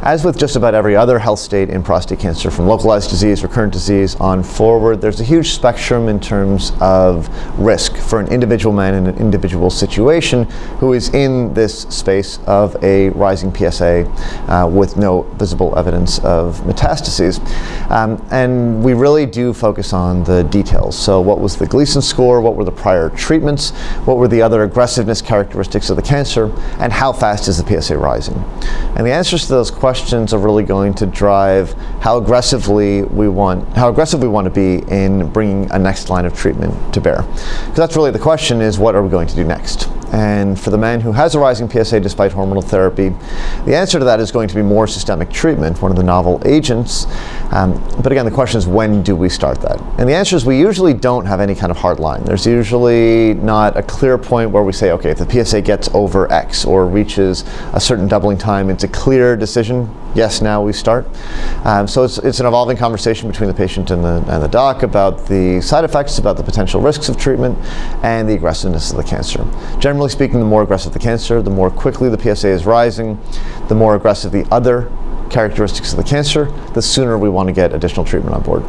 As with just about every other health state in prostate cancer, from localized disease, recurrent disease on forward, there's a huge spectrum in terms of risk for an individual man in an individual situation who is in this space of a rising PSA with no visible evidence of metastases. And we really do focus on the details. So what was the Gleason score? What were the prior treatments? What were the other aggressiveness characteristics of the cancer? And how fast is the PSA rising? And the answers to those questions are really going to drive how aggressive we want to be in bringing a next line of treatment to bear. Because that's really the question, is what are we going to do next? And for the man who has a rising PSA despite hormonal therapy, the answer to that is going to be more systemic treatment, one of the novel agents. But again, the question is, when do we start that? And the answer is, we usually don't have any kind of hard line. There's usually not a clear point where we say, okay, if the PSA gets over X or reaches a certain doubling time, it's a clear decision. Yes, now we start. So it's an evolving conversation between the patient and the doc about the side effects, about the potential risks of treatment, and the aggressiveness of the cancer. Generally speaking, the more aggressive the cancer, the more quickly the PSA is rising, the more aggressive the other characteristics of the cancer, the sooner we want to get additional treatment on board.